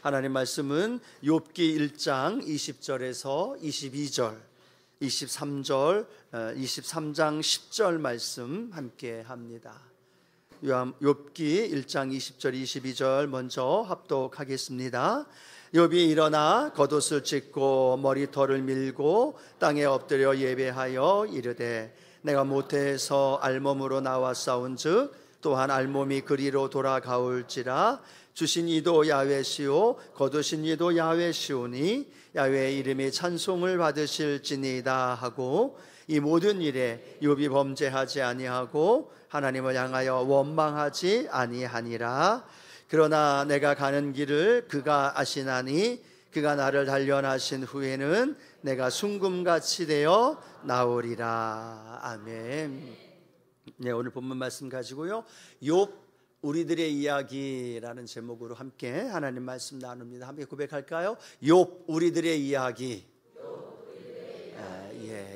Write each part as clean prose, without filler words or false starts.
하나님 말씀은 욥기 1장 20절에서 22절, 23절, 23장 10절 말씀 함께 합니다. 욥기 1장 20절 22절 먼저 합독하겠습니다. 욥이 일어나 겉옷을 찢고 머리털을 밀고 땅에 엎드려 예배하여 이르되 내가 모태에서 알몸으로 나와 싸운즉 또한 알몸이 그리로 돌아가올지라. 주신 이도 야훼시오 거두신 이도 야훼시오니 야훼의 이름이 찬송을 받으실지니이다 하고, 이 모든 일에 욥이 범죄하지 아니하고 하나님을 향하여 원망하지 아니하니라. 그러나 내가 가는 길을 그가 아시나니 그가 나를 단련하신 후에는 내가 순금같이 되어 나오리라. 아멘. 네, 오늘 본문 말씀 가지고요, 욥 우리들의 이야기라는 제목으로 함께 하나님 말씀 나눕니다. 함께 고백할까요? 욥 우리들의 이야기.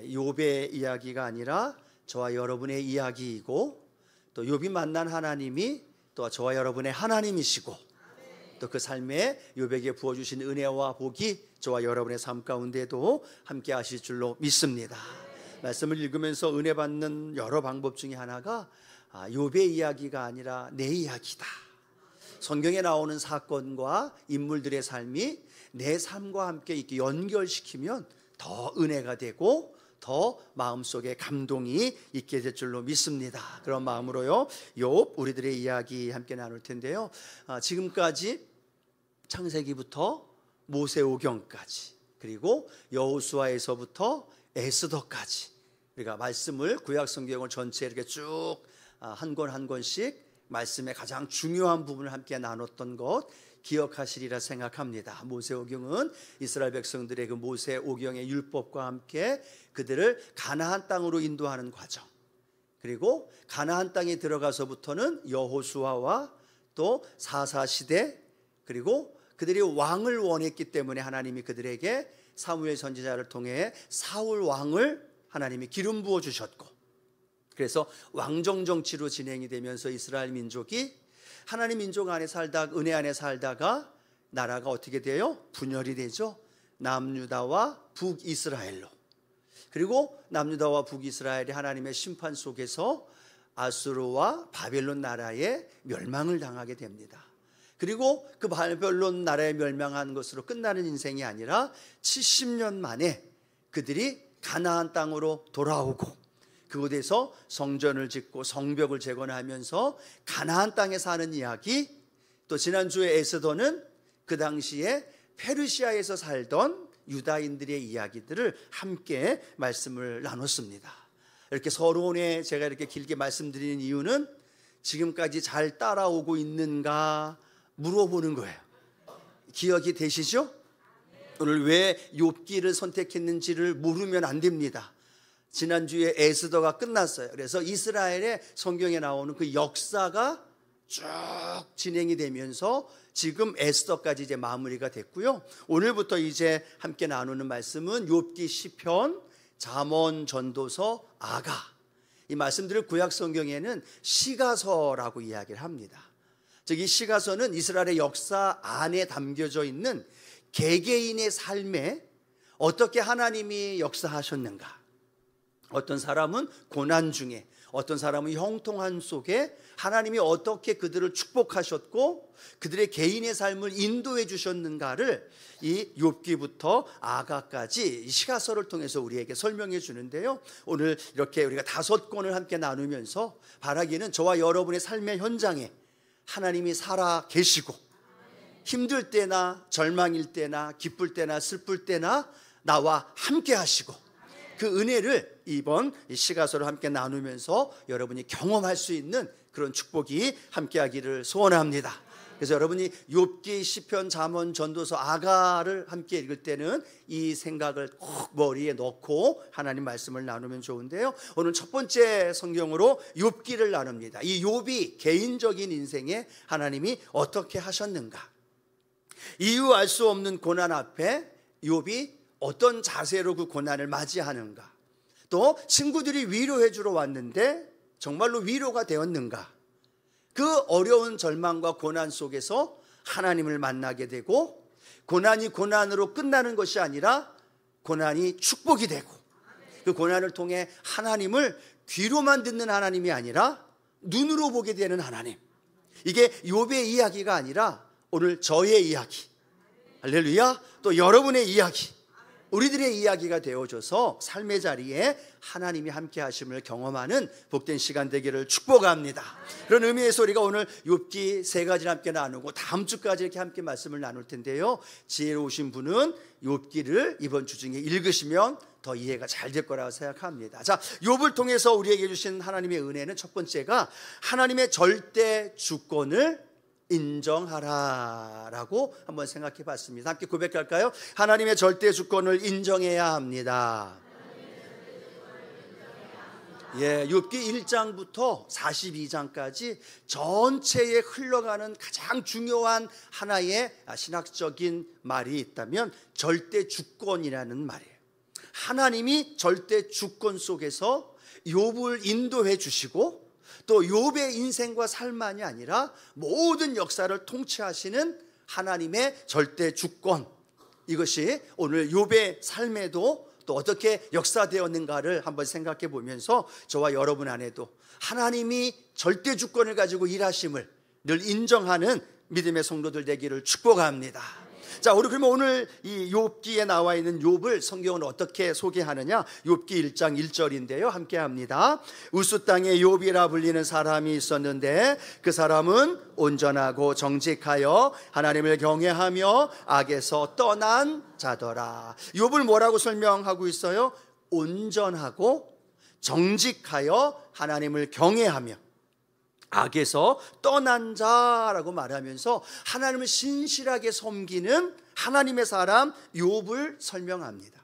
욥의 이야기가 아니라 저와 여러분의 이야기이고, 또 욥이 만난 하나님이 또 저와 여러분의 하나님이시고, 또 그 삶에 욥에게 부어주신 은혜와 복이 저와 여러분의 삶 가운데도 함께 하실 줄로 믿습니다. 말씀을 읽으면서 은혜 받는 여러 방법 중에 하나가 욥의 이야기가 아니라 내 이야기다. 성경에 나오는 사건과 인물들의 삶이 내 삶과 함께 이렇게 연결시키면 더 은혜가 되고 더 마음속에 감동이 있게 될 줄로 믿습니다. 그런 마음으로요, 욥 우리들의 이야기 함께 나눌 텐데요, 지금까지 창세기부터 모세오경까지, 그리고 여호수아에서부터 에스더까지 우리가 말씀을, 구약 성경을 전체 이렇게 쭉 한 권 한 권씩 말씀의 가장 중요한 부분을 함께 나눴던 것 기억하시리라 생각합니다. 모세오경은 이스라엘 백성들의 그 모세오경의 율법과 함께 그들을 가나안 땅으로 인도하는 과정, 그리고 가나안 땅에 들어가서부터는 여호수아와 또 사사시대, 그리고 그들이 왕을 원했기 때문에 하나님이 그들에게 사무엘 선지자를 통해 사울 왕을 하나님이 기름 부어 주셨고, 그래서 왕정 정치로 진행이 되면서 이스라엘 민족이 하나님 민족 안에 살다가, 은혜 안에 살다가 나라가 어떻게 돼요? 분열이 되죠. 남유다와 북이스라엘로. 그리고 남유다와 북이스라엘이 하나님의 심판 속에서 아수르와 바벨론 나라의 멸망을 당하게 됩니다. 그리고 그 바벨론 나라에 멸망한 것으로 끝나는 인생이 아니라 70년 만에 그들이 가나안 땅으로 돌아오고, 그곳에서 성전을 짓고 성벽을 재건하면서 가나안 땅에 사는 이야기, 또 지난주에 에스더는 그 당시에 페르시아에서 살던 유다인들의 이야기들을 함께 말씀을 나눴습니다. 이렇게 서론에 제가 이렇게 길게 말씀드리는 이유는 지금까지 잘 따라오고 있는가 물어보는 거예요. 기억이 되시죠? 오늘 왜 욥기를 선택했는지를 모르면 안 됩니다. 지난주에 에스더가 끝났어요. 그래서 이스라엘의 성경에 나오는 그 역사가 쭉 진행이 되면서 지금 에스더까지 이제 마무리가 됐고요. 오늘부터 이제 함께 나누는 말씀은 욥기, 시편, 잠언, 전도서, 아가. 이 말씀들을 구약 성경에는 시가서라고 이야기를 합니다. 즉 이 시가서는 이스라엘의 역사 안에 담겨져 있는 개개인의 삶에 어떻게 하나님이 역사하셨는가, 어떤 사람은 고난 중에, 어떤 사람은 형통한 속에 하나님이 어떻게 그들을 축복하셨고 그들의 개인의 삶을 인도해 주셨는가를 이 욥기부터 아가까지 시가서를 통해서 우리에게 설명해 주는데요, 오늘 이렇게 우리가 5권을 함께 나누면서 바라기는 저와 여러분의 삶의 현장에 하나님이 살아 계시고, 힘들 때나 절망일 때나 기쁠 때나 슬플 때나 나와 함께 하시고, 그 은혜를 이번 시가서를 함께 나누면서 여러분이 경험할 수 있는 그런 축복이 함께하기를 소원합니다. 그래서 여러분이 욥기, 시편, 잠언, 전도서, 아가를 함께 읽을 때는 이 생각을 꼭 머리에 넣고 하나님 말씀을 나누면 좋은데요, 오늘 첫 번째 성경으로 욥기를 나눕니다. 이 욥이 개인적인 인생에 하나님이 어떻게 하셨는가, 이유 알 수 없는 고난 앞에 욥이 어떤 자세로 그 고난을 맞이하는가, 또 친구들이 위로해 주러 왔는데 정말로 위로가 되었는가, 그 어려운 절망과 고난 속에서 하나님을 만나게 되고, 고난이 고난으로 끝나는 것이 아니라 고난이 축복이 되고, 그 고난을 통해 하나님을 귀로만 듣는 하나님이 아니라 눈으로 보게 되는 하나님. 이게 욥의 이야기가 아니라 오늘 저의 이야기, 할렐루야, 또 여러분의 이야기, 우리들의 이야기가 되어줘서 삶의 자리에 하나님이 함께 하심을 경험하는 복된 시간 되기를 축복합니다. 그런 의미에서 우리가 오늘 욥기 3가지를 함께 나누고 다음 주까지 이렇게 함께 말씀을 나눌 텐데요, 지혜로우신 분은 욥기를 이번 주 중에 읽으시면 더 이해가 잘 될 거라고 생각합니다. 자, 욥을 통해서 우리에게 주신 하나님의 은혜는 첫 번째가 하나님의 절대 주권을 인정하라라고 한번 생각해 봤습니다. 함께 고백할까요? 하나님의 절대 주권을 인정해야 합니다. 예, 욥기 1장부터 42장까지 전체에 흘러가는 가장 중요한 하나의 신학적인 말이 있다면 절대 주권이라는 말이에요. 하나님이 절대 주권 속에서 욥을 인도해 주시고, 또 욥의 인생과 삶만이 아니라 모든 역사를 통치하시는 하나님의 절대 주권, 이것이 오늘 욥의 삶에도 또 어떻게 역사되었는가를 한번 생각해 보면서 저와 여러분 안에도 하나님이 절대 주권을 가지고 일하심을 늘 인정하는 믿음의 성도들 되기를 축복합니다. 자, 우리 그러면 오늘 이 욥기에 나와 있는 욥을 성경은 어떻게 소개하느냐? 욥기 1장 1절인데요, 함께 합니다. 우스 땅에 욥이라 불리는 사람이 있었는데 그 사람은 온전하고 정직하여 하나님을 경외하며 악에서 떠난 자더라. 욥을 뭐라고 설명하고 있어요? 온전하고 정직하여 하나님을 경외하며 악에서 떠난 자라고 말하면서 하나님을 신실하게 섬기는 하나님의 사람 욥을 설명합니다.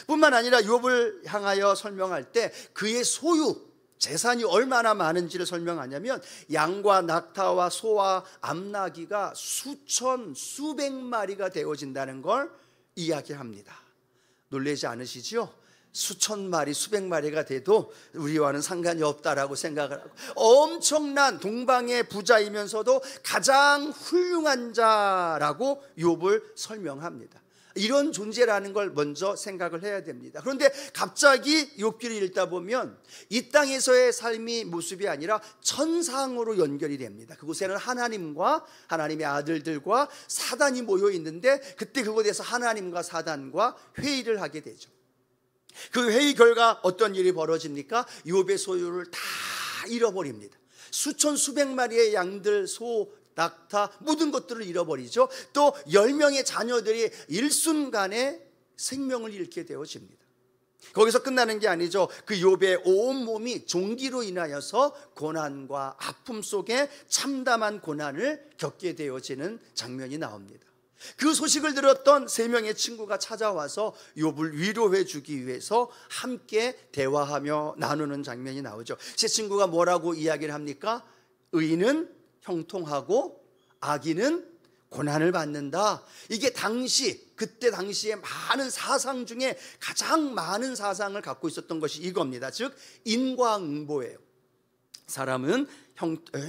뿐만 아니라 욥을 향하여 설명할 때 그의 소유, 재산이 얼마나 많은지를 설명하냐면 양과 낙타와 소와 암나귀가 수천, 수백 마리가 되어진다는 걸 이야기합니다. 놀라지 않으시죠? 수천 마리, 수백 마리가 돼도 우리와는 상관이 없다라고 생각을 하고, 엄청난 동방의 부자이면서도 가장 훌륭한 자라고 욥을 설명합니다. 이런 존재라는 걸 먼저 생각을 해야 됩니다. 그런데 갑자기 욥기를 읽다 보면 이 땅에서의 삶이 모습이 아니라 천상으로 연결이 됩니다. 그곳에는 하나님과 하나님의 아들들과 사단이 모여 있는데, 그때 그곳에서 하나님과 사단과 회의를 하게 되죠. 그 회의 결과 어떤 일이 벌어집니까? 욥의 소유를 다 잃어버립니다. 수천 수백 마리의 양들, 소, 낙타, 모든 것들을 잃어버리죠. 또 10명의 자녀들이 일순간에 생명을 잃게 되어집니다. 거기서 끝나는 게 아니죠. 그 욥의 온몸이 종기로 인하여서 고난과 아픔 속에 참담한 고난을 겪게 되어지는 장면이 나옵니다. 그 소식을 들었던 3명의 친구가 찾아와서 욥을 위로해 주기 위해서 함께 대화하며 나누는 장면이 나오죠. 세 친구가 뭐라고 이야기를 합니까? 의인은 형통하고 악인은 고난을 받는다. 이게 그때 당시에 많은 사상 중에 가장 많은 사상을 갖고 있었던 것이 이겁니다. 즉 인과응보예요.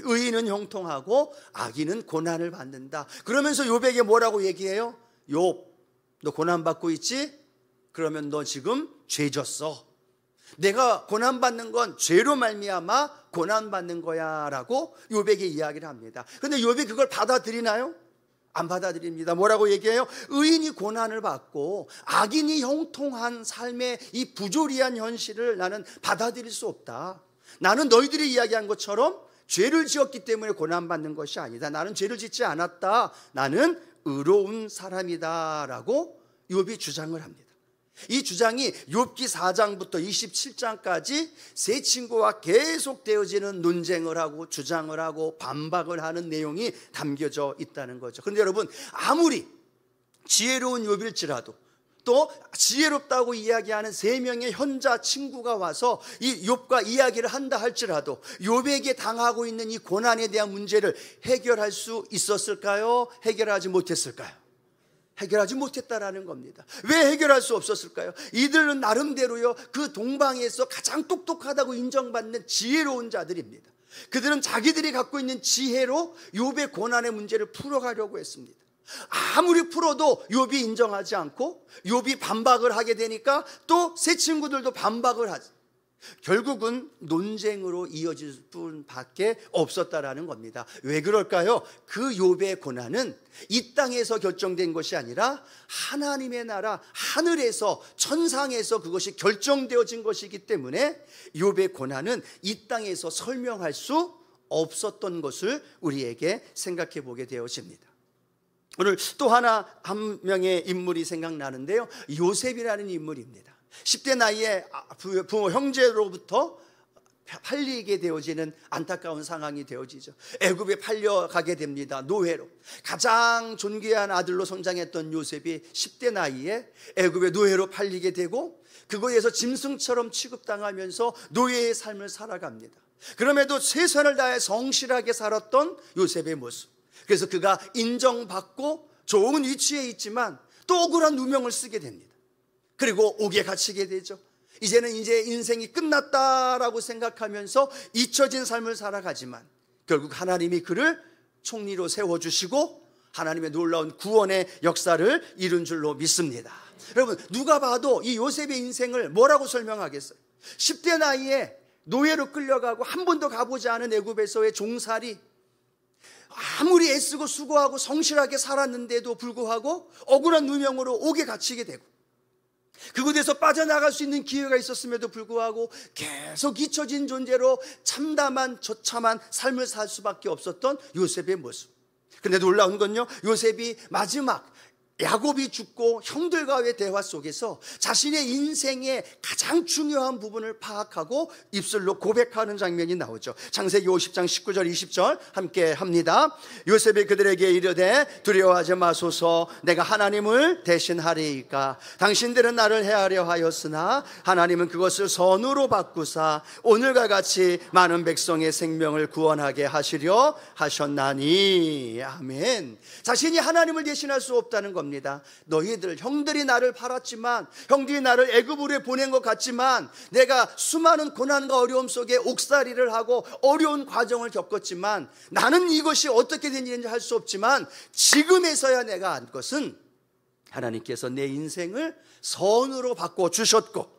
의인은 형통하고 악인은 고난을 받는다. 그러면서 욥에게 뭐라고 얘기해요? 욥, 너 고난받고 있지? 그러면 너 지금 죄졌어. 내가 고난받는 건 죄로 말미암아 고난받는 거야 라고 욥에게 이야기를 합니다. 그런데 욥이 그걸 받아들이나요? 안 받아들입니다. 뭐라고 얘기해요? 의인이 고난을 받고 악인이 형통한 삶의 이 부조리한 현실을 나는 받아들일 수 없다. 나는 너희들이 이야기한 것처럼 죄를 지었기 때문에 고난받는 것이 아니다. 나는 죄를 짓지 않았다. 나는 의로운 사람이다 라고 욥이 주장을 합니다. 이 주장이 욥기 4장부터 27장까지 세 친구와 계속 되어지는 논쟁을 하고 주장을 하고 반박을 하는 내용이 담겨져 있다는 거죠. 그런데 여러분, 아무리 지혜로운 욥일지라도 또 지혜롭다고 이야기하는 3명의 현자 친구가 와서 이 욥과 이야기를 한다 할지라도 욥에게 당하고 있는 이 고난에 대한 문제를 해결할 수 있었을까요? 해결하지 못했을까요? 해결하지 못했다라는 겁니다. 왜 해결할 수 없었을까요? 이들은 나름대로요, 그 동방에서 가장 똑똑하다고 인정받는 지혜로운 자들입니다. 그들은 자기들이 갖고 있는 지혜로 욥의 고난의 문제를 풀어가려고 했습니다. 아무리 풀어도 욥이 인정하지 않고 욥이 반박을 하게 되니까 또 새 친구들도 반박을 하지. 결국은 논쟁으로 이어질 뿐밖에 없었다라는 겁니다. 왜 그럴까요? 그 욥의 고난은 이 땅에서 결정된 것이 아니라 하나님의 나라 하늘에서 천상에서 그것이 결정되어진 것이기 때문에 욥의 고난은 이 땅에서 설명할 수 없었던 것을 우리에게 생각해 보게 되어집니다. 오늘 또 한 명의 인물이 생각나는데요, 요셉이라는 인물입니다. 10대 나이에 부모 형제로부터 팔리게 되어지는 안타까운 상황이 되어지죠. 애굽에 팔려가게 됩니다. 노예로. 가장 존귀한 아들로 성장했던 요셉이 10대 나이에 애굽의 노예로 팔리게 되고 그거에서 짐승처럼 취급당하면서 노예의 삶을 살아갑니다. 그럼에도 최선을 다해 성실하게 살았던 요셉의 모습. 그래서 그가 인정받고 좋은 위치에 있지만 또 억울한 누명을 쓰게 됩니다. 그리고 옥에 갇히게 되죠. 이제는 이제 인생이 끝났다라고 생각하면서 잊혀진 삶을 살아가지만 결국 하나님이 그를 총리로 세워주시고 하나님의 놀라운 구원의 역사를 이룬 줄로 믿습니다. 여러분, 누가 봐도 이 요셉의 인생을 뭐라고 설명하겠어요? 10대 나이에 노예로 끌려가고 한 번도 가보지 않은 애굽에서의 종살이, 아무리 애쓰고 수고하고 성실하게 살았는데도 불구하고 억울한 누명으로 옥에 갇히게 되고 그곳에서 빠져나갈 수 있는 기회가 있었음에도 불구하고 계속 잊혀진 존재로 참담한 처참한 삶을 살 수밖에 없었던 요셉의 모습. 근데 놀라운 건요, 요셉이 마지막 야곱이 죽고 형들과의 대화 속에서 자신의 인생의 가장 중요한 부분을 파악하고 입술로 고백하는 장면이 나오죠. 창세기 50장 19절 20절 함께 합니다. 요셉이 그들에게 이르되 두려워하지 마소서, 내가 하나님을 대신하리이까. 당신들은 나를 해하려 하였으나 하나님은 그것을 선으로 바꾸사 오늘과 같이 많은 백성의 생명을 구원하게 하시려 하셨나니. 아멘. 자신이 하나님을 대신할 수 없다는 겁니다. 너희들 형들이 나를 팔았지만, 형들이 나를 애굽으로 보낸 것 같지만 내가 수많은 고난과 어려움 속에 옥살이를 하고 어려운 과정을 겪었지만 나는 이것이 어떻게 된 일인지 할 수 없지만 지금에서야 내가 알 것은 하나님께서 내 인생을 선으로 바꿔주셨고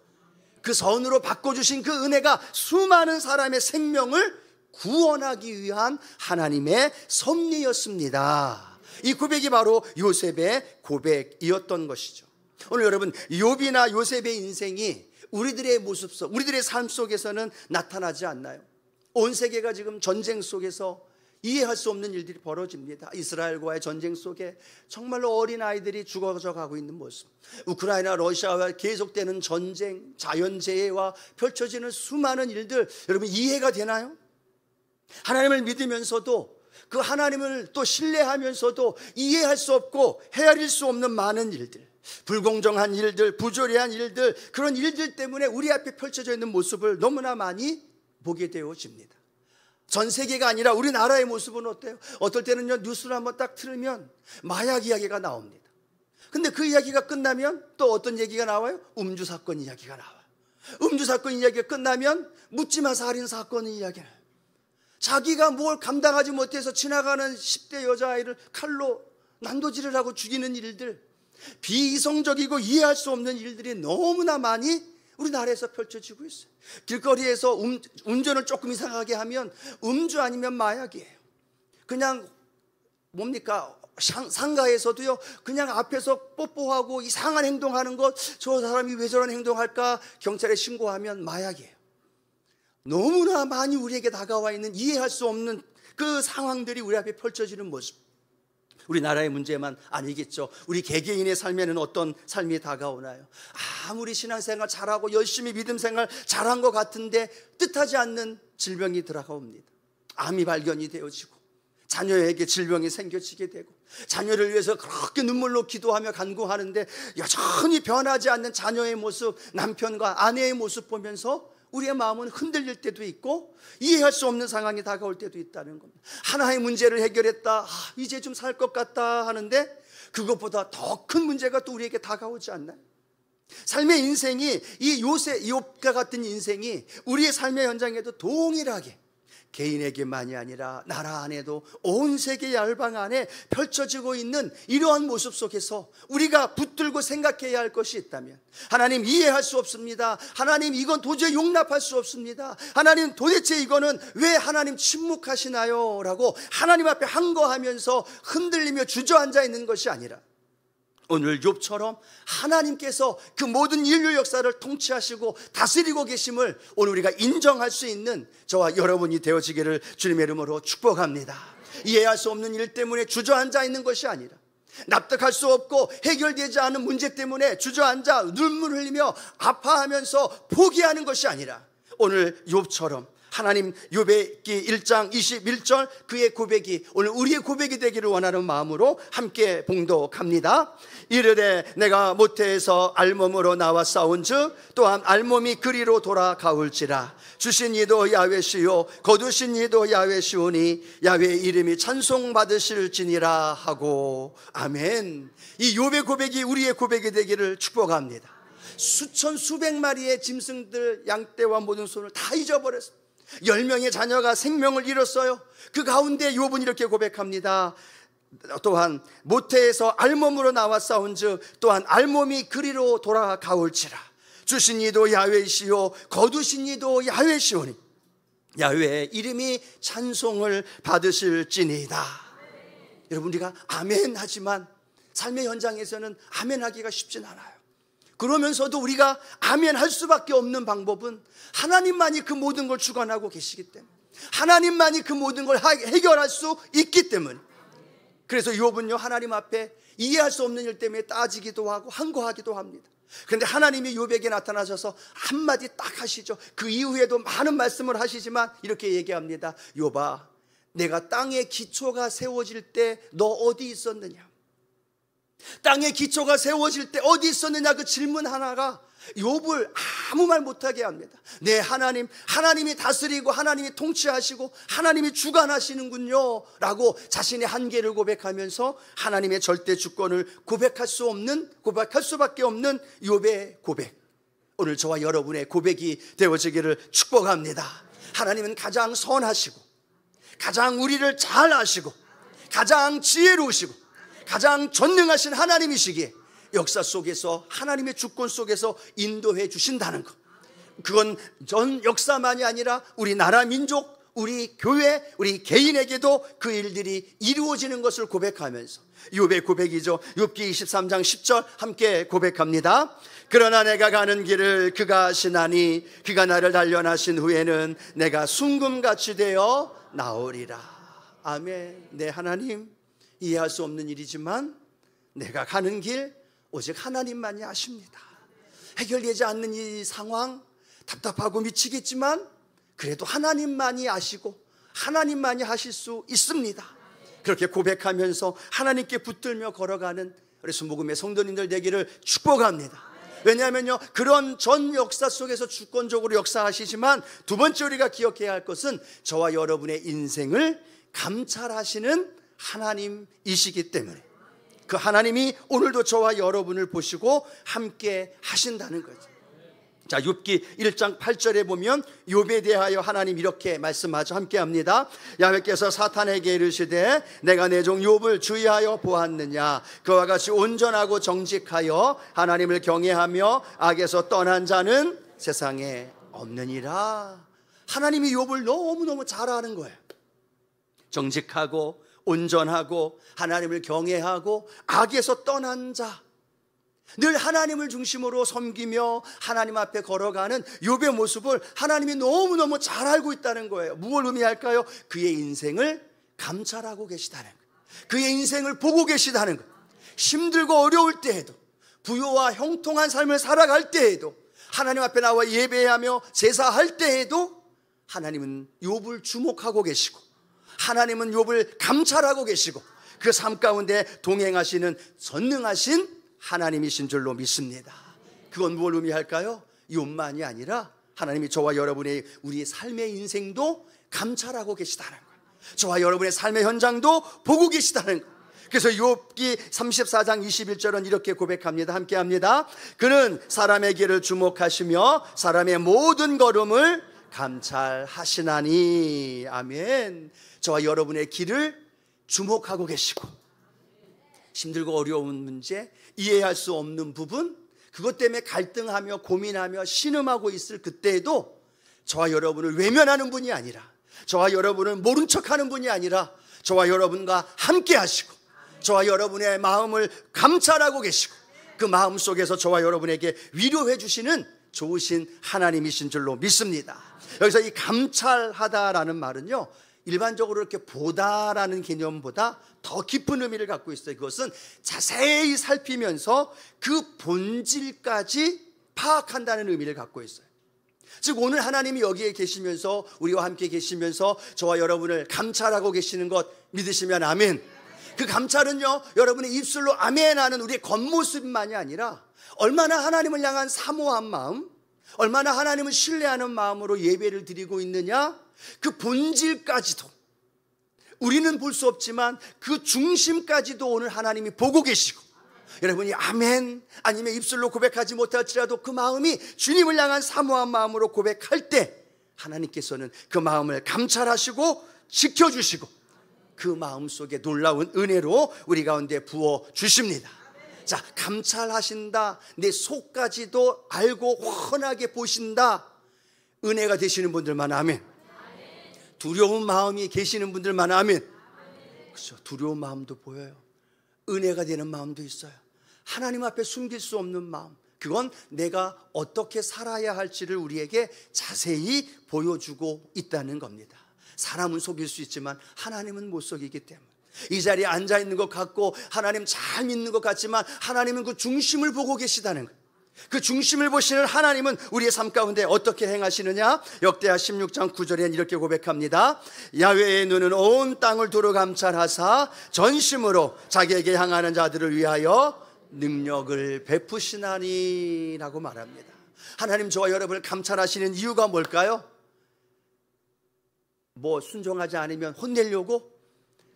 그 선으로 바꿔주신 그 은혜가 수많은 사람의 생명을 구원하기 위한 하나님의 섭리였습니다. 이 고백이 바로 요셉의 고백이었던 것이죠. 오늘 여러분, 욥이나 요셉의 인생이 우리들의 모습 속, 우리들의 삶 속에서는 나타나지 않나요? 온 세계가 지금 전쟁 속에서 이해할 수 없는 일들이 벌어집니다. 이스라엘과의 전쟁 속에 정말로 어린아이들이 죽어져 가고 있는 모습, 우크라이나 러시아와 계속되는 전쟁, 자연재해와 펼쳐지는 수많은 일들, 여러분 이해가 되나요? 하나님을 믿으면서도 그 하나님을 또 신뢰하면서도 이해할 수 없고 헤아릴 수 없는 많은 일들, 불공정한 일들, 부조리한 일들, 그런 일들 때문에 우리 앞에 펼쳐져 있는 모습을 너무나 많이 보게 되어집니다. 전 세계가 아니라 우리나라의 모습은 어때요? 어떨 때는요, 뉴스를 한번 딱 틀으면 마약 이야기가 나옵니다. 근데 그 이야기가 끝나면 또 어떤 얘기가 나와요? 음주 사건 이야기가 나와요. 음주 사건 이야기가 끝나면 묻지마 살인 사건 이야기를, 자기가 뭘 감당하지 못해서 지나가는 10대 여자아이를 칼로 난도질을 하고 죽이는 일들, 비이성적이고 이해할 수 없는 일들이 너무나 많이 우리나라에서 펼쳐지고 있어요. 길거리에서 운전을 조금 이상하게 하면 음주 아니면 마약이에요. 그냥 뭡니까? 상가에서도요, 그냥 앞에서 뽀뽀하고 이상한 행동하는 것, 저 사람이 왜 저런 행동할까 경찰에 신고하면 마약이에요. 너무나 많이 우리에게 다가와 있는 이해할 수 없는 그 상황들이 우리 앞에 펼쳐지는 모습. 우리나라의 문제만 아니겠죠. 우리 개개인의 삶에는 어떤 삶이 다가오나요? 아무리 신앙생활 잘하고 열심히 믿음 생활 잘한 것 같은데 뜻하지 않는 질병이 들어옵니다. 암이 발견이 되어지고 자녀에게 질병이 생겨지게 되고, 자녀를 위해서 그렇게 눈물로 기도하며 간구하는데 여전히 변하지 않는 자녀의 모습, 남편과 아내의 모습 보면서 우리의 마음은 흔들릴 때도 있고 이해할 수 없는 상황이 다가올 때도 있다는 겁니다. 하나의 문제를 해결했다, 이제 좀 살 것 같다 하는데 그것보다 더 큰 문제가 또 우리에게 다가오지 않나요? 삶의 인생이 이 욥과 같은 인생이 우리의 삶의 현장에도 동일하게 개인에게만이 아니라 나라 안에도 온 세계 열방 안에 펼쳐지고 있는 이러한 모습 속에서 우리가 붙들고 생각해야 할 것이 있다면, 하나님 이해할 수 없습니다, 하나님 이건 도저히 용납할 수 없습니다, 하나님 도대체 이거는 왜 하나님 침묵하시나요? 라고 하나님 앞에 항거하면서 흔들리며 주저앉아 있는 것이 아니라, 오늘 욥처럼 하나님께서 그 모든 인류 역사를 통치하시고 다스리고 계심을 오늘 우리가 인정할 수 있는 저와 여러분이 되어지기를 주님의 이름으로 축복합니다. 이해할 수 없는 일 때문에 주저앉아 있는 것이 아니라, 납득할 수 없고 해결되지 않은 문제 때문에 주저앉아 눈물 흘리며 아파하면서 포기하는 것이 아니라, 오늘 욥처럼 하나님 욥기 1장 21절 그의 고백이 오늘 우리의 고백이 되기를 원하는 마음으로 함께 봉독합니다. 이르되 내가 모태에서 알몸으로 나와 싸운즉 또한 알몸이 그리로 돌아가올지라. 주신 이도 야훼시요 거두신 이도 야훼시오니 야훼의 이름이 찬송받으실지니라 하고. 아멘. 이 욥의 고백이 우리의 고백이 되기를 축복합니다. 수천 수백 마리의 짐승들 양떼와 모든 손을 다 잊어버렸습니다. 10명의 자녀가 생명을 잃었어요. 그 가운데 욥은 이렇게 고백합니다. 또한 모태에서 알몸으로 나와 싸운즉 또한 알몸이 그리로 돌아가올지라. 주신 이도 야훼시요 거두신 이도 야훼시오니 야훼의 이름이 찬송을 받으실지니이다. 여러분, 우리가 아멘 하지만 삶의 현장에서는 아멘 하기가 쉽진 않아요. 그러면서도 우리가 아멘 할 수밖에 없는 방법은 하나님만이 그 모든 걸 주관하고 계시기 때문에, 하나님만이 그 모든 걸 해결할 수 있기 때문에. 그래서 욥은요, 하나님 앞에 이해할 수 없는 일 때문에 따지기도 하고 항거하기도 합니다. 그런데 하나님이 욥에게 나타나셔서 한마디 딱 하시죠. 그 이후에도 많은 말씀을 하시지만 이렇게 얘기합니다. 욥아, 내가 땅의 기초가 세워질 때 너 어디 있었느냐? 땅의 기초가 세워질 때 어디 있었느냐, 그 질문 하나가 욥을 아무 말 못하게 합니다. 네, 하나님이 다스리고 하나님이 통치하시고 하나님이 주관하시는군요 라고 자신의 한계를 고백하면서 하나님의 절대 주권을 고백할 수밖에 없는 욥의 고백, 오늘 저와 여러분의 고백이 되어지기를 축복합니다. 하나님은 가장 선하시고 가장 우리를 잘 아시고 가장 지혜로우시고 가장 전능하신 하나님이시기에 역사 속에서 하나님의 주권 속에서 인도해 주신다는 것, 그건 전 역사만이 아니라 우리 나라 민족, 우리 교회, 우리 개인에게도 그 일들이 이루어지는 것을 고백하면서 욥의 고백이죠. 욥기 23장 10절 함께 고백합니다. 그러나 내가 가는 길을 그가 아시나니 그가 나를 단련하신 후에는 내가 순금같이 되어 나오리라. 아멘. 네, 하나님, 이해할 수 없는 일이지만 내가 가는 길 오직 하나님만이 아십니다. 해결되지 않는 이 상황 답답하고 미치겠지만 그래도 하나님만이 아시고 하나님만이 하실 수 있습니다. 그렇게 고백하면서 하나님께 붙들며 걸어가는 우리 순복음의 성도님들 되기를 축복합니다. 왜냐하면요, 그런 전 역사 속에서 주권적으로 역사하시지만 두 번째 우리가 기억해야 할 것은 저와 여러분의 인생을 감찰하시는 하나님이시기 때문에, 그 하나님이 오늘도 저와 여러분을 보시고 함께 하신다는 거죠. 자, 욥기 1장 8절에 보면 욥에 대하여 하나님 이렇게 말씀하죠. 함께 합니다. 야훼께서 사탄에게 이르시되 내가 내 종 욥을 주의하여 보았느냐? 그와 같이 온전하고 정직하여 하나님을 경외하며 악에서 떠난 자는 세상에 없느니라. 하나님이 욥을 너무너무 잘 아는 거예요. 정직하고 온전하고 하나님을 경외하고 악에서 떠난 자, 늘 하나님을 중심으로 섬기며 하나님 앞에 걸어가는 욥의 모습을 하나님이 너무너무 잘 알고 있다는 거예요. 무엇을 의미할까요? 그의 인생을 감찰하고 계시다는 거예요. 그의 인생을 보고 계시다는 거예요. 힘들고 어려울 때에도, 부요와 형통한 삶을 살아갈 때에도, 하나님 앞에 나와 예배하며 제사할 때에도 하나님은 욥을 주목하고 계시고 하나님은 욥을 감찰하고 계시고 그 삶 가운데 동행하시는 전능하신 하나님이신 줄로 믿습니다. 그건 뭘 의미할까요? 욥만이 아니라 하나님이 저와 여러분의 우리 삶의 인생도 감찰하고 계시다는 거예요. 저와 여러분의 삶의 현장도 보고 계시다는 거예요. 그래서 욥기 34장 21절은 이렇게 고백합니다. 함께 합니다. 그는 사람의 길을 주목하시며 사람의 모든 걸음을 감찰하시나니. 아멘. 저와 여러분의 길을 주목하고 계시고, 힘들고 어려운 문제, 이해할 수 없는 부분, 그것 때문에 갈등하며 고민하며 신음하고 있을 그때에도 저와 여러분을 외면하는 분이 아니라, 저와 여러분을 모른 척하는 분이 아니라 저와 여러분과 함께 하시고, 저와 여러분의 마음을 감찰하고 계시고, 그 마음 속에서 저와 여러분에게 위로해 주시는 좋으신 하나님이신 줄로 믿습니다. 여기서 이 감찰하다라는 말은요, 일반적으로 이렇게 보다라는 개념보다 더 깊은 의미를 갖고 있어요. 그것은 자세히 살피면서 그 본질까지 파악한다는 의미를 갖고 있어요. 즉 오늘 하나님이 여기에 계시면서, 우리와 함께 계시면서 저와 여러분을 감찰하고 계시는 것 믿으시면 아멘. 그 감찰은요, 여러분의 입술로 아멘 하는 우리의 겉모습만이 아니라 얼마나 하나님을 향한 사모한 마음, 얼마나 하나님을 신뢰하는 마음으로 예배를 드리고 있느냐, 그 본질까지도 우리는 볼 수 없지만 그 중심까지도 오늘 하나님이 보고 계시고, 여러분이 아멘 아니면 입술로 고백하지 못할지라도 그 마음이 주님을 향한 사모한 마음으로 고백할 때 하나님께서는 그 마음을 감찰하시고 지켜주시고 그 마음 속에 놀라운 은혜로 우리 가운데 부어 주십니다. 자, 감찰하신다, 내 속까지도 알고 훤하게 보신다, 은혜가 되시는 분들만 아멘. 두려운 마음이 계시는 분들만 아멘. 그렇죠. 두려운 마음도 보여요. 은혜가 되는 마음도 있어요. 하나님 앞에 숨길 수 없는 마음, 그건 내가 어떻게 살아야 할지를 우리에게 자세히 보여주고 있다는 겁니다. 사람은 속일 수 있지만 하나님은 못 속이기 때문에, 이 자리에 앉아있는 것 같고 하나님 잘 믿는 것 같지만 하나님은 그 중심을 보고 계시다는 거예요. 그 중심을 보시는 하나님은 우리의 삶 가운데 어떻게 행하시느냐? 역대하 16장 9절에는 이렇게 고백합니다. 야훼의 눈은 온 땅을 두루 감찰하사 전심으로 자기에게 향하는 자들을 위하여 능력을 베푸시나니 라고 말합니다. 하나님 저와 여러분을 감찰하시는 이유가 뭘까요? 뭐 순종하지 않으면 혼내려고?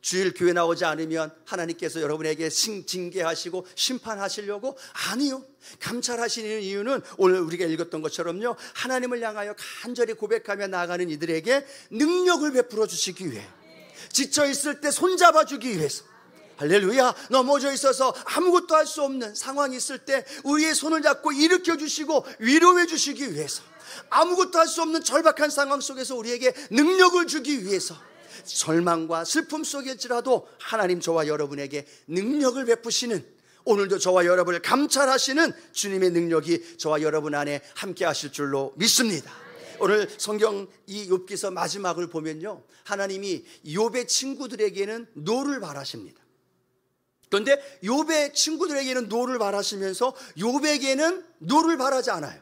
주일 교회 나오지 않으면 하나님께서 여러분에게 징계하시고 심판하시려고? 아니요. 감찰하시는 이유는 오늘 우리가 읽었던 것처럼요, 하나님을 향하여 간절히 고백하며 나아가는 이들에게 능력을 베풀어 주시기 위해, 지쳐있을 때 손잡아 주기 위해서, 할렐루야, 넘어져 있어서 아무것도 할 수 없는 상황이 있을 때 우리의 손을 잡고 일으켜 주시고 위로해 주시기 위해서, 아무것도 할 수 없는 절박한 상황 속에서 우리에게 능력을 주기 위해서, 절망과 슬픔 속일지라도 하나님 저와 여러분에게 능력을 베푸시는, 오늘도 저와 여러분을 감찰하시는 주님의 능력이 저와 여러분 안에 함께 하실 줄로 믿습니다. 오늘 성경 이 욥기서 마지막을 보면요, 하나님이 욥의 친구들에게는 노를 바라십니다. 그런데 욥의 친구들에게는 노를 바라시면서 욥에게는 노를 바라지 않아요.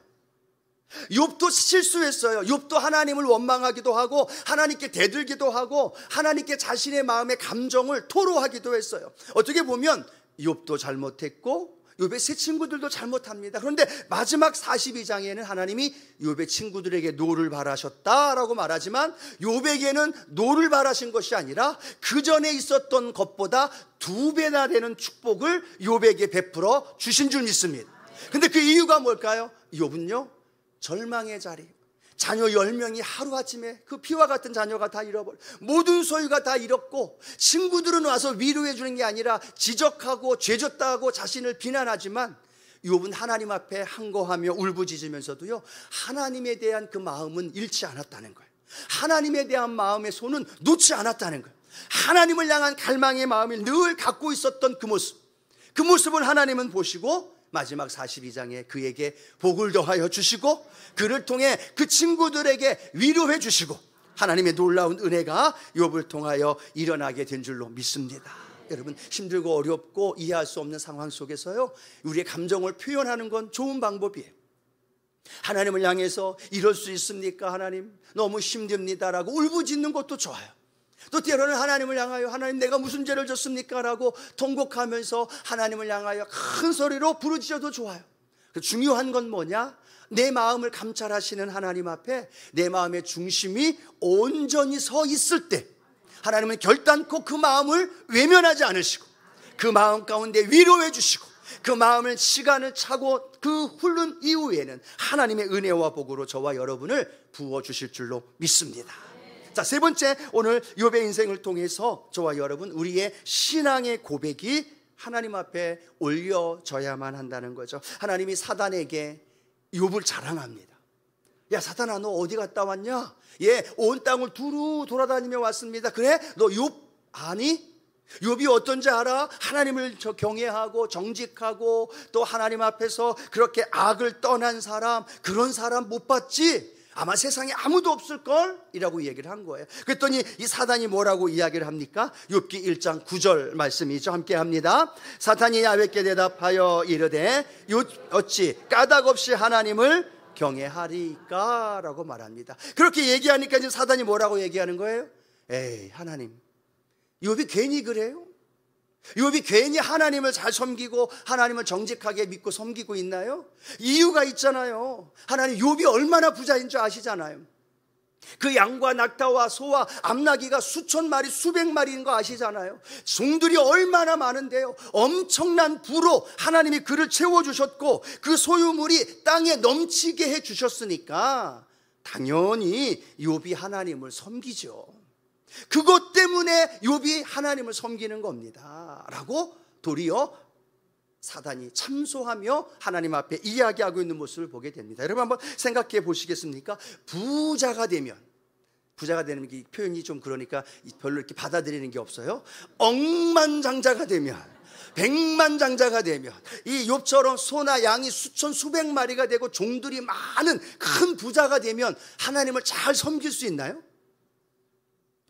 욥도 실수했어요. 욥도 하나님을 원망하기도 하고 하나님께 대들기도 하고 하나님께 자신의 마음의 감정을 토로하기도 했어요. 어떻게 보면 욥도 잘못했고 욥의 세 친구들도 잘못합니다. 그런데 마지막 42장에는 하나님이 욥의 친구들에게 노를 바라셨다라고 말하지만 욥에게는 노를 바라신 것이 아니라 그 전에 있었던 것보다 2배나 되는 축복을 욥에게 베풀어 주신 줄 믿습니다. 그런데 그 이유가 뭘까요? 욥은요, 절망의 자리, 자녀 10명이 하루아침에 그 피와 같은 자녀가 다 잃어버려, 모든 소유가 다 잃었고, 친구들은 와서 위로해 주는 게 아니라 지적하고 죄졌다고 자신을 비난하지만 욥은 하나님 앞에 항거하며 울부짖으면서도요, 하나님에 대한 그 마음은 잃지 않았다는 거예요. 하나님에 대한 마음의 손은 놓지 않았다는 거예요. 하나님을 향한 갈망의 마음을 늘 갖고 있었던 그 모습을 하나님은 보시고 마지막 42장에 그에게 복을 더하여 주시고 그를 통해 그 친구들에게 위로해 주시고 하나님의 놀라운 은혜가 욥을 통하여 일어나게 된 줄로 믿습니다. 여러분, 힘들고 어렵고 이해할 수 없는 상황 속에서요, 우리의 감정을 표현하는 건 좋은 방법이에요. 하나님을 향해서 이럴 수 있습니까? 하나님 너무 힘듭니다라고 울부짖는 것도 좋아요. 또 때로는 하나님을 향하여 하나님 내가 무슨 죄를 졌습니까? 라고 통곡하면서 하나님을 향하여 큰 소리로 부르짖어도 좋아요. 중요한 건 뭐냐? 내 마음을 감찰하시는 하나님 앞에 내 마음의 중심이 온전히 서 있을 때 하나님은 결단코 그 마음을 외면하지 않으시고 그 마음 가운데 위로해 주시고 그 마음을 시간을 차고 그 흐른 이후에는 하나님의 은혜와 복으로 저와 여러분을 부어주실 줄로 믿습니다. 자, 세 번째, 오늘 욥의 인생을 통해서 저와 여러분 우리의 신앙의 고백이 하나님 앞에 올려져야만 한다는 거죠. 하나님이 사단에게 욥을 자랑합니다. 야, 사단아, 너 어디 갔다 왔냐? 예, 온 땅을 두루 돌아다니며 왔습니다. 그래? 너 욥 아니? 욥이 어떤지 알아? 하나님을 경외하고 정직하고 또 하나님 앞에서 그렇게 악을 떠난 사람, 그런 사람 못 봤지? 아마 세상에 아무도 없을걸? 이라고 얘기를 한 거예요. 그랬더니 이 사단이 뭐라고 이야기를 합니까? 욥기 1장 9절 말씀이죠. 함께 합니다. 사탄이 야훼께 대답하여 이르되 어찌 까닭없이 하나님을 경외하리까? 라고 말합니다. 그렇게 얘기하니까 이제 사단이 뭐라고 얘기하는 거예요? 에이, 하나님, 욥이 괜히 그래요? 욥이 괜히 하나님을 잘 섬기고 하나님을 정직하게 믿고 섬기고 있나요? 이유가 있잖아요. 하나님, 욥이 얼마나 부자인 줄 아시잖아요. 그 양과 낙타와 소와 암나귀가 수천 마리 수백 마리인 거 아시잖아요. 종들이 얼마나 많은데요. 엄청난 부로 하나님이 그를 채워주셨고 그 소유물이 땅에 넘치게 해주셨으니까 당연히 욥이 하나님을 섬기죠. 그것 때문에 욥이 하나님을 섬기는 겁니다 라고 도리어 사단이 참소하며 하나님 앞에 이야기하고 있는 모습을 보게 됩니다. 여러분 한번 생각해 보시겠습니까? 부자가 되는 게 표현이 좀 그러니까 별로 이렇게 받아들이는 게 없어요. 억만장자가 되면, 백만장자가 되면, 이 욥처럼 소나 양이 수천 수백 마리가 되고 종들이 많은 큰 부자가 되면 하나님을 잘 섬길 수 있나요?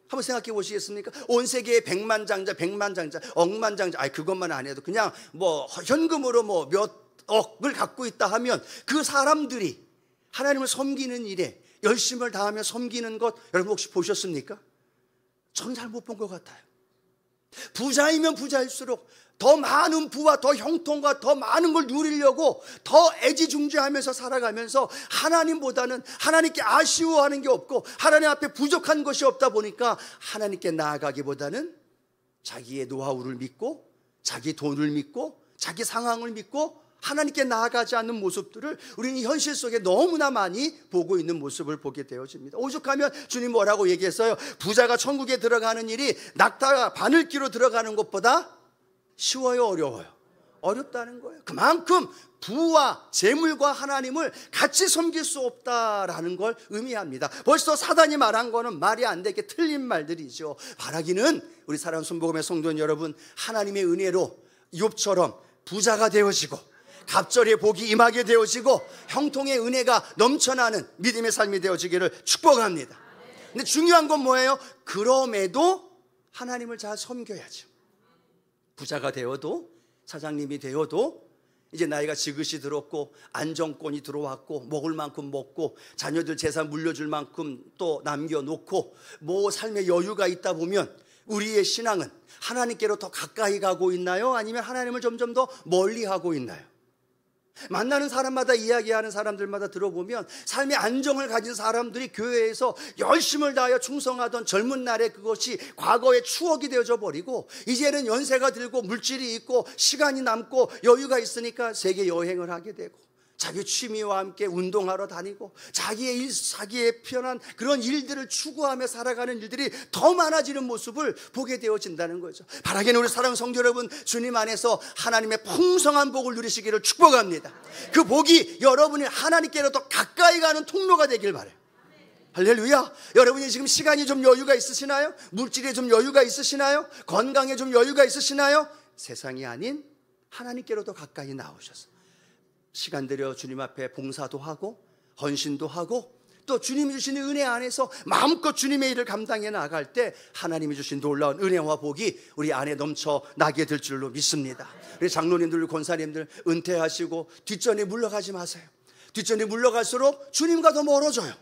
한번 생각해 보시겠습니까? 온 세계에 백만장자, 억만장자, 그것만 안 해도 그냥 뭐 현금으로 뭐 몇 억을 갖고 있다 하면 그 사람들이 하나님을 섬기는 일에 열심을 다하며 섬기는 것 여러분 혹시 보셨습니까? 전 잘 못 본 것 같아요. 부자이면 부자일수록 더 많은 부와 더 형통과 더 많은 걸 누리려고 더 애지중지하면서 살아가면서 하나님보다는 하나님께 아쉬워하는 게 없고 하나님 앞에 부족한 것이 없다 보니까 하나님께 나아가기보다는 자기의 노하우를 믿고 자기 돈을 믿고 자기 상황을 믿고 하나님께 나아가지 않는 모습들을 우리는 현실 속에 너무나 많이 보고 있는 모습을 보게 되어집니다. 오죽하면 주님 뭐라고 얘기했어요? 부자가 천국에 들어가는 일이 낙타가 바늘기로 들어가는 것보다 쉬워요, 어려워요? 어렵다는 거예요. 그만큼 부와 재물과 하나님을 같이 섬길 수 없다라는 걸 의미합니다. 벌써 사단이 말한 거는 말이 안 되게 틀린 말들이죠. 바라기는 우리 사랑하는 순복음의 성도 여러분, 하나님의 은혜로 욥처럼 부자가 되어지고 갑절의 복이 임하게 되어지고 형통의 은혜가 넘쳐나는 믿음의 삶이 되어지기를 축복합니다. 근데 중요한 건 뭐예요? 그럼에도 하나님을 잘 섬겨야죠. 부자가 되어도, 사장님이 되어도, 이제 나이가 지긋이 들었고 안정권이 들어왔고 먹을 만큼 먹고 자녀들 재산 물려줄 만큼 또 남겨놓고 뭐 삶의 여유가 있다 보면 우리의 신앙은 하나님께로 더 가까이 가고 있나요? 아니면 하나님을 점점 더 멀리 하고 있나요? 만나는 사람마다 이야기하는 사람들마다 들어보면 삶의 안정을 가진 사람들이 교회에서 열심을 다하여 충성하던 젊은 날의 그것이 과거의 추억이 되어져 버리고 이제는 연세가 들고 물질이 있고 시간이 남고 여유가 있으니까 세계 여행을 하게 되고 자기 취미와 함께 운동하러 다니고 자기의 편한 그런 일들을 추구하며 살아가는 일들이 더 많아지는 모습을 보게 되어진다는 거죠. 바라기는 우리 사랑하는 성도 여러분, 주님 안에서 하나님의 풍성한 복을 누리시기를 축복합니다. 그 복이 여러분이 하나님께로 더 가까이 가는 통로가 되길 바라요. 할렐루야. 여러분이 지금 시간이 좀 여유가 있으시나요? 물질에 좀 여유가 있으시나요? 건강에 좀 여유가 있으시나요? 세상이 아닌 하나님께로 더 가까이 나오셔서 시간 들여 주님 앞에 봉사도 하고 헌신도 하고 또 주님이 주시는 은혜 안에서 마음껏 주님의 일을 감당해 나갈 때 하나님이 주신 놀라운 은혜와 복이 우리 안에 넘쳐나게 될 줄로 믿습니다. 우리 장로님들, 권사님들 은퇴하시고 뒷전에 물러가지 마세요. 뒷전에 물러갈수록 주님과 더 멀어져요.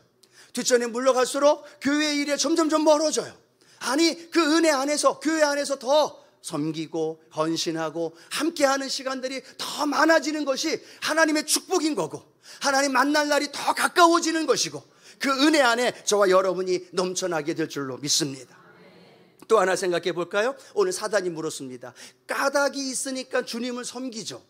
뒷전에 물러갈수록 교회의 일에 점점점 멀어져요. 아니, 그 은혜 안에서, 교회 안에서 더 섬기고 헌신하고 함께하는 시간들이 더 많아지는 것이 하나님의 축복인 거고 하나님 만날 날이 더 가까워지는 것이고 그 은혜 안에 저와 여러분이 넘쳐나게 될 줄로 믿습니다. 또 하나 생각해 볼까요? 오늘 사단이 물었습니다. 까닭이 있으니까 주님을 섬기죠.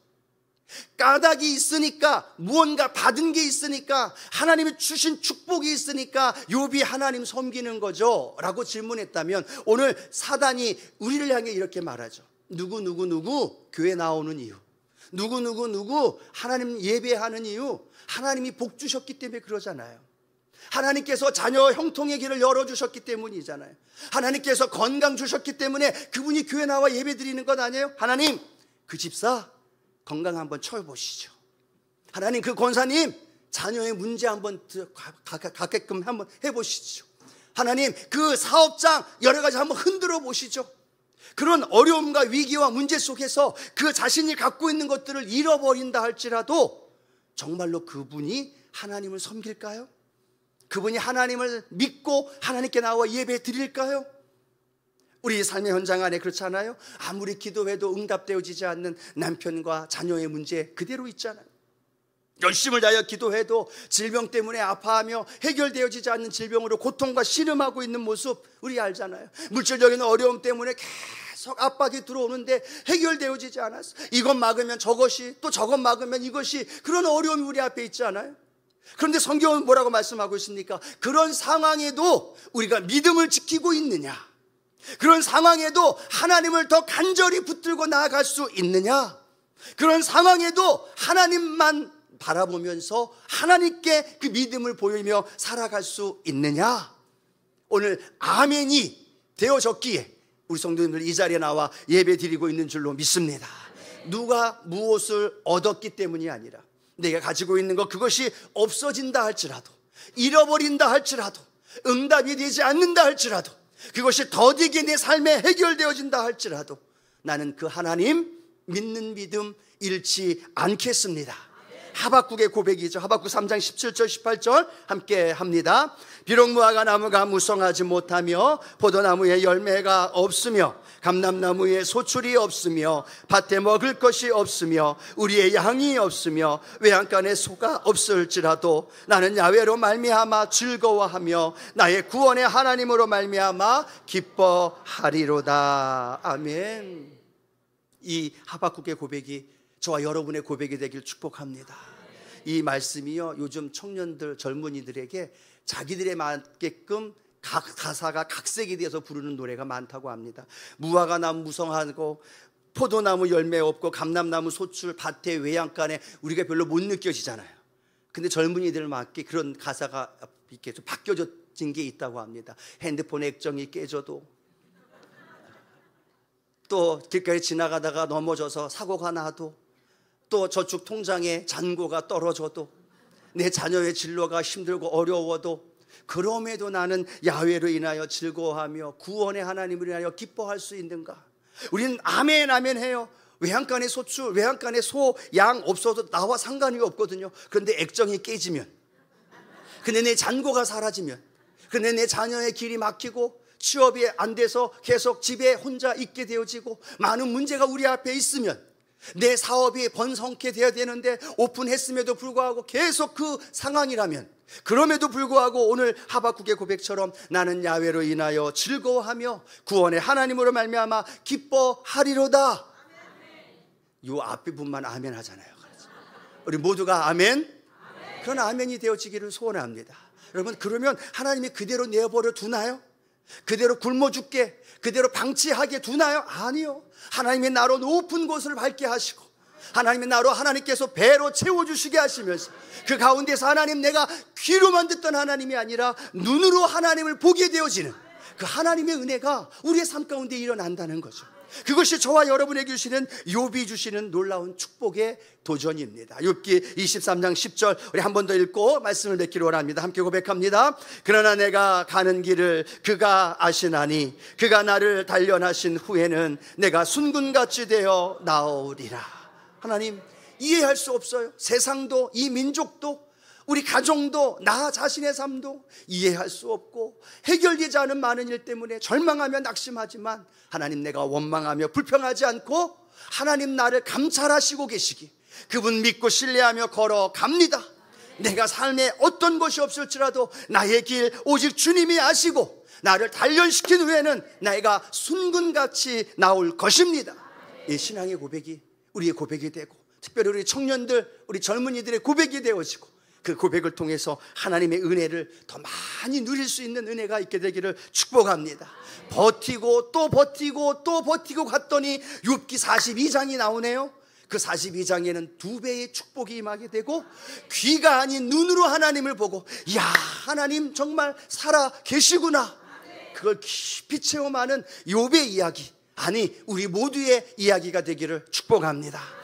까닭이 있으니까, 무언가 받은 게 있으니까, 하나님이 주신 축복이 있으니까 욥이 하나님 섬기는 거죠 라고 질문했다면, 오늘 사단이 우리를 향해 이렇게 말하죠. 누구 교회 나오는 이유, 누구 하나님 예배하는 이유, 하나님이 복 주셨기 때문에 그러잖아요. 하나님께서 자녀 형통의 길을 열어주셨기 때문이잖아요. 하나님께서 건강 주셨기 때문에 그분이 교회 나와 예배 드리는 것 아니에요? 하나님, 그 집사 건강 한번 쳐보시죠. 하나님, 그 권사님 자녀의 문제 한번 가게끔 한번 해보시죠. 하나님, 그 사업장 여러 가지 한번 흔들어 보시죠. 그런 어려움과 위기와 문제 속에서 그 자신이 갖고 있는 것들을 잃어버린다 할지라도 정말로 그분이 하나님을 섬길까요? 그분이 하나님을 믿고 하나님께 나와 예배 드릴까요? 우리 삶의 현장 안에 그렇잖아요. 아무리 기도해도 응답되어지지 않는 남편과 자녀의 문제 그대로 있잖아요. 열심을 다하여 기도해도 질병 때문에 아파하며 해결되어지지 않는 질병으로 고통과 신음하고 있는 모습 우리 알잖아요. 물질적인 어려움 때문에 계속 압박이 들어오는데 해결되어지지 않았어. 이것 막으면 저것이, 또 저것 막으면 이것이, 그런 어려움이 우리 앞에 있지 않아요? 그런데 성경은 뭐라고 말씀하고 있습니까? 그런 상황에도 우리가 믿음을 지키고 있느냐, 그런 상황에도 하나님을 더 간절히 붙들고 나아갈 수 있느냐, 그런 상황에도 하나님만 바라보면서 하나님께 그 믿음을 보이며 살아갈 수 있느냐. 오늘 아멘이 되어졌기에 우리 성도님들 이 자리에 나와 예배 드리고 있는 줄로 믿습니다. 누가 무엇을 얻었기 때문이 아니라, 내가 가지고 있는 것 그것이 없어진다 할지라도, 잃어버린다 할지라도, 응답이 되지 않는다 할지라도, 그것이 더디게 내 삶에 해결되어진다 할지라도 나는 그 하나님 믿는 믿음 잃지 않겠습니다. 하박국의 고백이죠. 하박국 3장 17절 18절 함께 합니다. 비록 무화과 나무가 무성하지 못하며 포도나무에 열매가 없으며 감람나무에 소출이 없으며 밭에 먹을 것이 없으며 우리의 양이 없으며 외양간에 소가 없을지라도 나는 야훼로 말미암아 즐거워하며 나의 구원의 하나님으로 말미암아 기뻐하리로다. 아멘. 이 하박국의 고백이 저와 여러분의 고백이 되길 축복합니다. 이 말씀이요, 요즘 청년들, 젊은이들에게 자기들에 맞게끔 가사가 각색이 돼서 부르는 노래가 많다고 합니다. 무화과 나무 무성하고 포도나무 열매 없고 감람나무 소출 밭에 외양간에 우리가 별로 못 느껴지잖아요. 근데 젊은이들 맞게 그런 가사가 이렇게 좀 바뀌어진 게 있다고 합니다. 핸드폰 액정이 깨져도, 또 길가에 지나가다가 넘어져서 사고가 나도, 또 저축 통장에 잔고가 떨어져도, 내 자녀의 진로가 힘들고 어려워도, 그럼에도 나는 야훼로 인하여 즐거워하며 구원의 하나님을 인하여 기뻐할 수 있는가? 우리는 아멘 아멘 해요. 외양간에 소출, 외양간에 소, 양 없어도 나와 상관이 없거든요. 그런데 액정이 깨지면, 근데 내 잔고가 사라지면, 근데 내 자녀의 길이 막히고 취업이 안 돼서 계속 집에 혼자 있게 되어지고 많은 문제가 우리 앞에 있으면, 내 사업이 번성케 되어야 되는데 오픈했음에도 불구하고 계속 그 상황이라면, 그럼에도 불구하고 오늘 하박국의 고백처럼 나는 야훼로 인하여 즐거워하며 구원의 하나님으로 말미암아 기뻐하리로다. 이 앞에 분만 아멘 하잖아요. 우리 모두가 아멘? 그런 아멘이 되어지기를 소원합니다. 여러분, 그러면 하나님이 그대로 내버려 두나요? 그대로 굶어 죽게, 그대로 방치하게 두나요? 아니요. 하나님의 나로 높은 곳을 밟게 하시고, 하나님의 나로 하나님께서 배로 채워주시게 하시면서, 그 가운데서 하나님, 내가 귀로만 듣던 하나님이 아니라 눈으로 하나님을 보게 되어지는 그 하나님의 은혜가 우리의 삶 가운데 일어난다는 거죠. 그것이 저와 여러분에게 주시는, 욥이 주시는 놀라운 축복의 도전입니다. 욥기 23장 10절 우리 한 번 더 읽고 말씀을 맺기를 원합니다. 함께 고백합니다. 그러나 내가 가는 길을 그가 아시나니 그가 나를 단련하신 후에는 내가 순금같이 되어 나오리라. 하나님, 이해할 수 없어요. 세상도, 이 민족도, 우리 가정도, 나 자신의 삶도 이해할 수 없고 해결되지 않은 많은 일 때문에 절망하며 낙심하지만, 하나님, 내가 원망하며 불평하지 않고 하나님 나를 감찰하시고 계시기, 그분 믿고 신뢰하며 걸어갑니다. 내가 삶에 어떤 것이 없을지라도 나의 길 오직 주님이 아시고 나를 단련시킨 후에는 내가 순금같이 나올 것입니다. 이 신앙의 고백이 우리의 고백이 되고, 특별히 우리 청년들, 우리 젊은이들의 고백이 되어지고 그 고백을 통해서 하나님의 은혜를 더 많이 누릴 수 있는 은혜가 있게 되기를 축복합니다. 버티고 또 버티고 또 버티고 갔더니 욥기 42장이 나오네요. 그 42장에는 2배의 축복이 임하게 되고 귀가 아닌 눈으로 하나님을 보고 야, 하나님 정말 살아 계시구나, 그걸 깊이 체험하는 욥의 이야기, 아니 우리 모두의 이야기가 되기를 축복합니다.